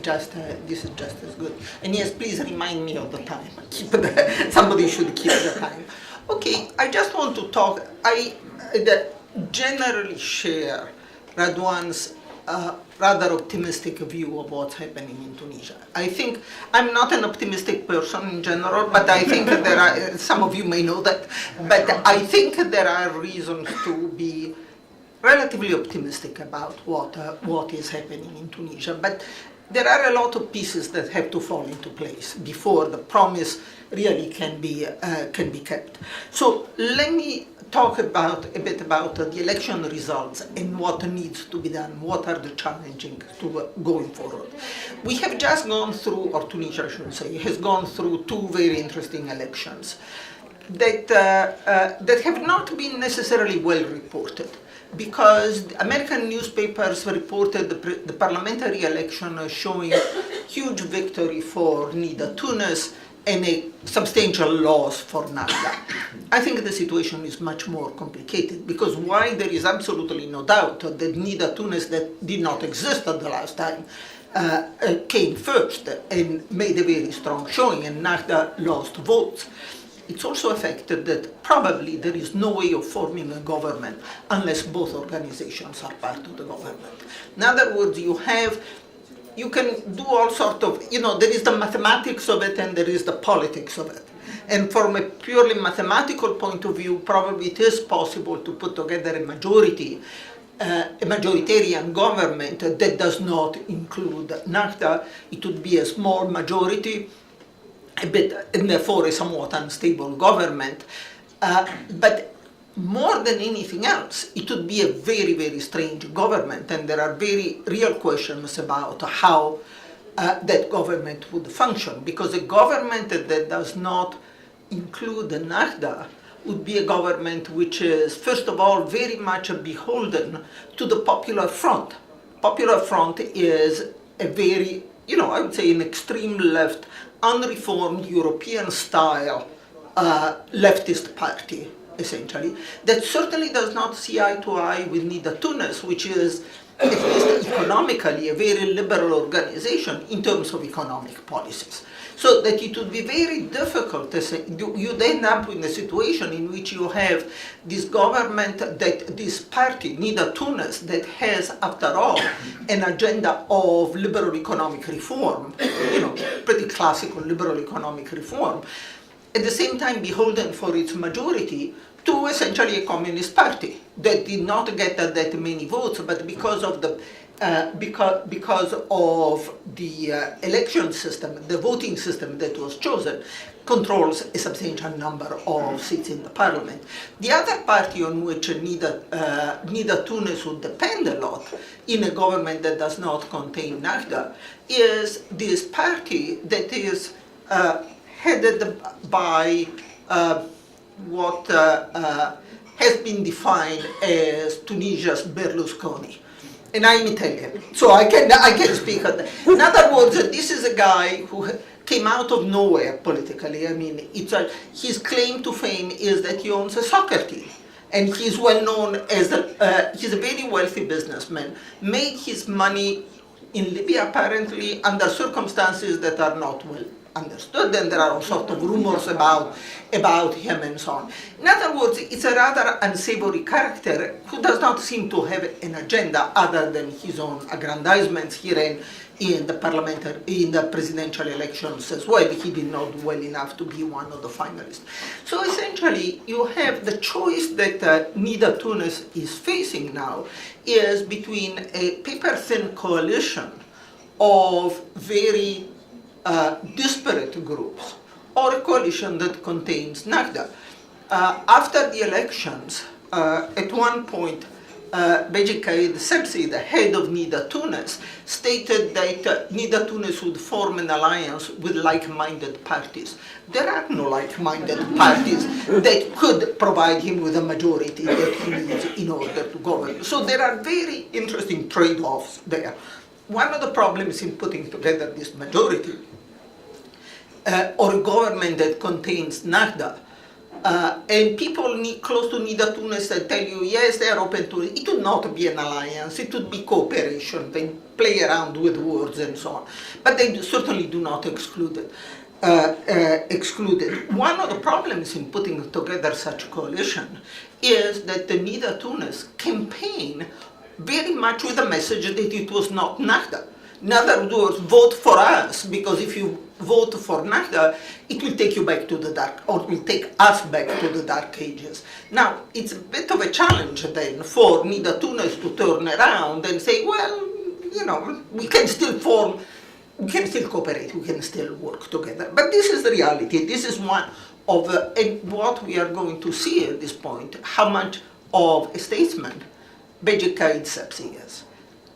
This is just as good. And yes, please remind me of the time. Somebody should keep the time. Okay, I just want to talk. I generally share Radwan's rather optimistic view of what's happening in Tunisia. I think I'm not an optimistic person in general, but I think there are, some of you may know that, but I think there are reasons to be relatively optimistic about what is happening in Tunisia. But there are a lot of pieces that have to fall into place before the promise really can be kept. So let me talk a bit about the election results and what needs to be done, what are the challenges to going forward. We have just gone through, or Tunisia I should say, has gone through two very interesting elections that have not been necessarily well reported, because American newspapers reported the parliamentary election showing huge victory for Nida Tounes and a substantial loss for Nahda. I think the situation is much more complicated, because while there is absolutely no doubt that Nida Tounes, that did not exist at the last time, came first and made a very strong showing, and Nahda lost votes, it's also a fact that probably there is no way of forming a government unless both organizations are part of the government. In other words, you can do all sorts of, there is the mathematics of it and there is the politics of it. And from a purely mathematical point of view, probably it is possible to put together a majoritarian government that does not include Nahda. It would be a small majority, and therefore a somewhat unstable government. But more than anything else, it would be a very, very strange government, and there are very real questions about how that government would function, because a government that does not include the Nahda would be a government which is, first of all, very much beholden to the Popular Front. Popular Front is a very, I would say an extreme left, unreformed European-style leftist party, essentially, that certainly does not see eye to eye with Nida Tounes, which is, at least economically, a very liberal organization in terms of economic policies. So that it would be very difficult to say, you'd end up in a situation in which you have this government, this party, Nida Tounes, that has, after all, an agenda of liberal economic reform, pretty classical liberal economic reform, at the same time beholden for its majority to essentially a communist party that did not get that many votes, but because of the election system, the voting system that was chosen, controls a substantial number of seats in the parliament. The other party on which Nida Tounes would depend a lot in a government that does not contain Nahda is this party that is headed by what has been defined as Tunisia's Berlusconi. And I'm Italian, so I can speak on that. In other words, this is a guy who came out of nowhere politically. I mean, his claim to fame is that he owns a soccer team, and he's well known as he's a very wealthy businessman, made his money in Libya apparently under circumstances that are not well understood, and there are all sorts of rumors about him and so on. In other words, it's a rather unsavory character who does not seem to have an agenda other than his own aggrandizements here in the presidential elections as well. He did not do well enough to be one of the finalists. So essentially, you have the choice that Nida Tounes is facing now is between a paper-thin coalition of very disparate groups, or a coalition that contains Nahda. After the elections, at one point, Beji Caid Sebsi, the head of Nida Tounes, stated that Nida Tounes would form an alliance with like-minded parties. There are no like-minded parties that could provide him with a majority that he needs in order to govern. So there are very interesting trade-offs there. One of the problems in putting together this majority or a government that contains Nahda and people close to Nida Tunis tell you, yes, they are open to it. It would not be an alliance, it would be cooperation. They play around with words and so on. But they certainly do not exclude it. One of the problems in putting together such a coalition is that the Nida Tunis campaign very much with the message that it was not Nahda. In other words, vote for us, because if you vote for Nahda, it will take you back to the dark, or will take us back to the dark ages. Now, it's a bit of a challenge then for Nida Tunis to turn around and say, well, you know, we can still form, we can still cooperate, we can still work together. But this is the reality. This is one of what we are going to see at this point, how much of a statesman Beji Caid Sebsi is.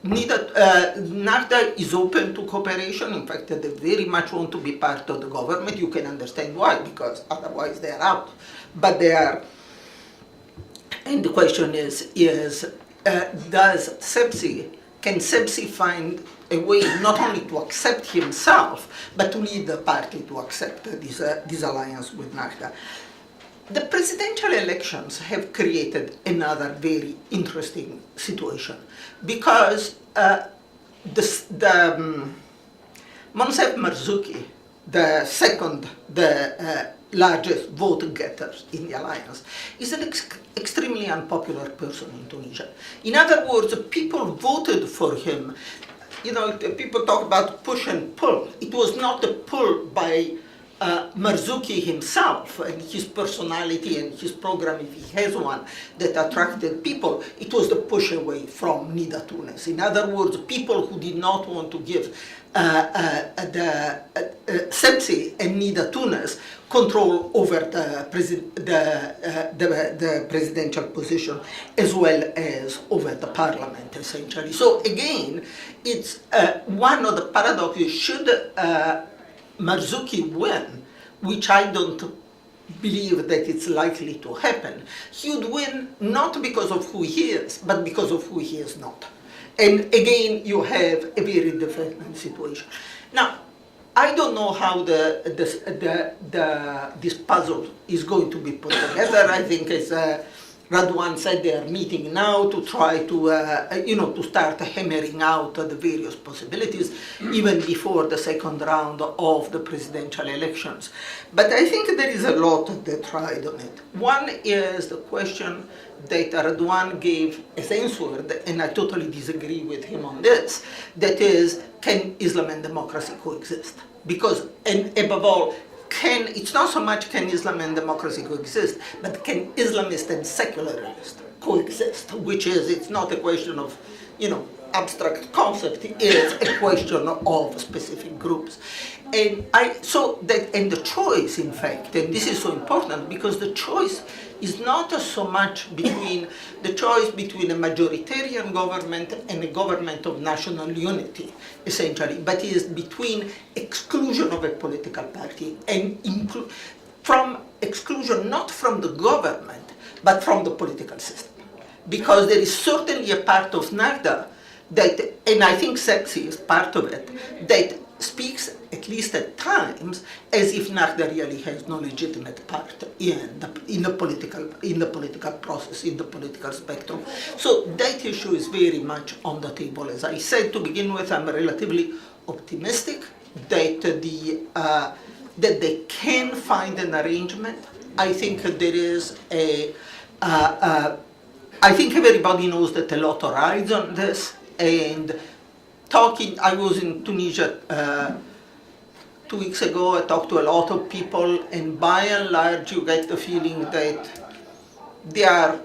Nahda is open to cooperation. In fact, they very much want to be part of the government. You can understand why, because otherwise they are out. But they are. And the question is can Sebsi find a way not only to accept himself, but to lead the party to accept this alliance with Nahda? The presidential elections have created another very interesting situation, because Monsef Marzouki, the largest vote getter in the alliance, is an extremely unpopular person in Tunisia. In other words, people voted for him. You know, people talk about push and pull. It was not a pull by Marzouki himself and his personality and his program, if he has one, that attracted people. It was the push away from Nida Tunis. In other words, people who did not want to give Sebsi and Nida Tunis control over the presidential position, as well as over the parliament, essentially. So again, it's one of the paradoxes. Should Marzouki win, which I don't believe that it's likely to happen, he would win not because of who he is, but because of who he is not. And again, you have a very different situation. Now, I don't know how this puzzle is going to be put together. I think, as Radwan said, they are meeting now to try to, to start hammering out the various possibilities, even before the second round of the presidential elections. But I think there is a lot that tried on it. One is the question that Radwan gave as answered, and I totally disagree with him on this, that is, can Islam and democracy coexist? Because, and above all, it's not so much can Islam and democracy coexist, but can Islamist and secularist coexist, which is, it's not a question of, abstract concept, it's a question of specific groups. And the choice, in fact, and this is so important, because the choice is not so much between a majoritarian government and a government of national unity, essentially, but is between exclusion of a political party and from exclusion not from the government, but from the political system. Because there is certainly a part of Nahda that, and I think Sebsi is part of it, that speaks, at least at times, as if Nahda really has no legitimate part in the political process, in the political spectrum. So that issue is very much on the table. As I said to begin with, I'm relatively optimistic that they can find an arrangement. I think there is I think everybody knows that a lot rides on this, and I was in Tunisia 2 weeks ago. I talked to a lot of people, and by and large, you get the feeling that they are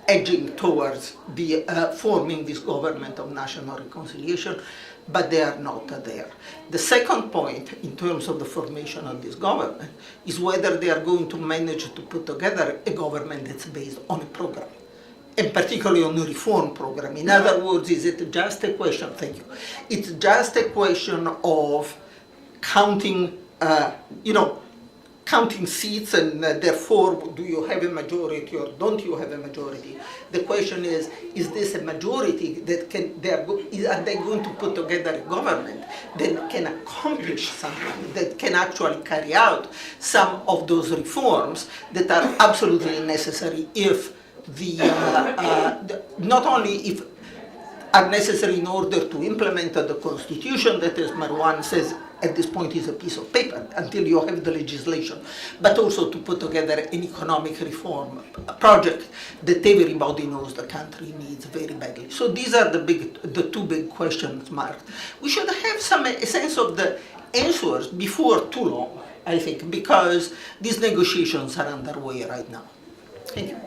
edging towards forming this government of national reconciliation, but they are not there. The second point, in terms of the formation of this government, is whether they are going to manage to put together a government that's based on a program, and particularly on a reform program. In other words, is it just a question, thank you, it's just a question of counting counting seats and therefore do you have a majority or don't you have a majority. The question is this a majority that are they going to put together a government that can accomplish something, that can actually carry out some of those reforms that are absolutely necessary if not only if are necessary in order to implement the constitution that, as Marwan says, at this point is a piece of paper until you have the legislation, but also to put together an economic reform project that everybody knows the country needs very badly. So these are the two big questions marked. We should have a sense of the answers before too long, I think, because these negotiations are underway right now. Thank you.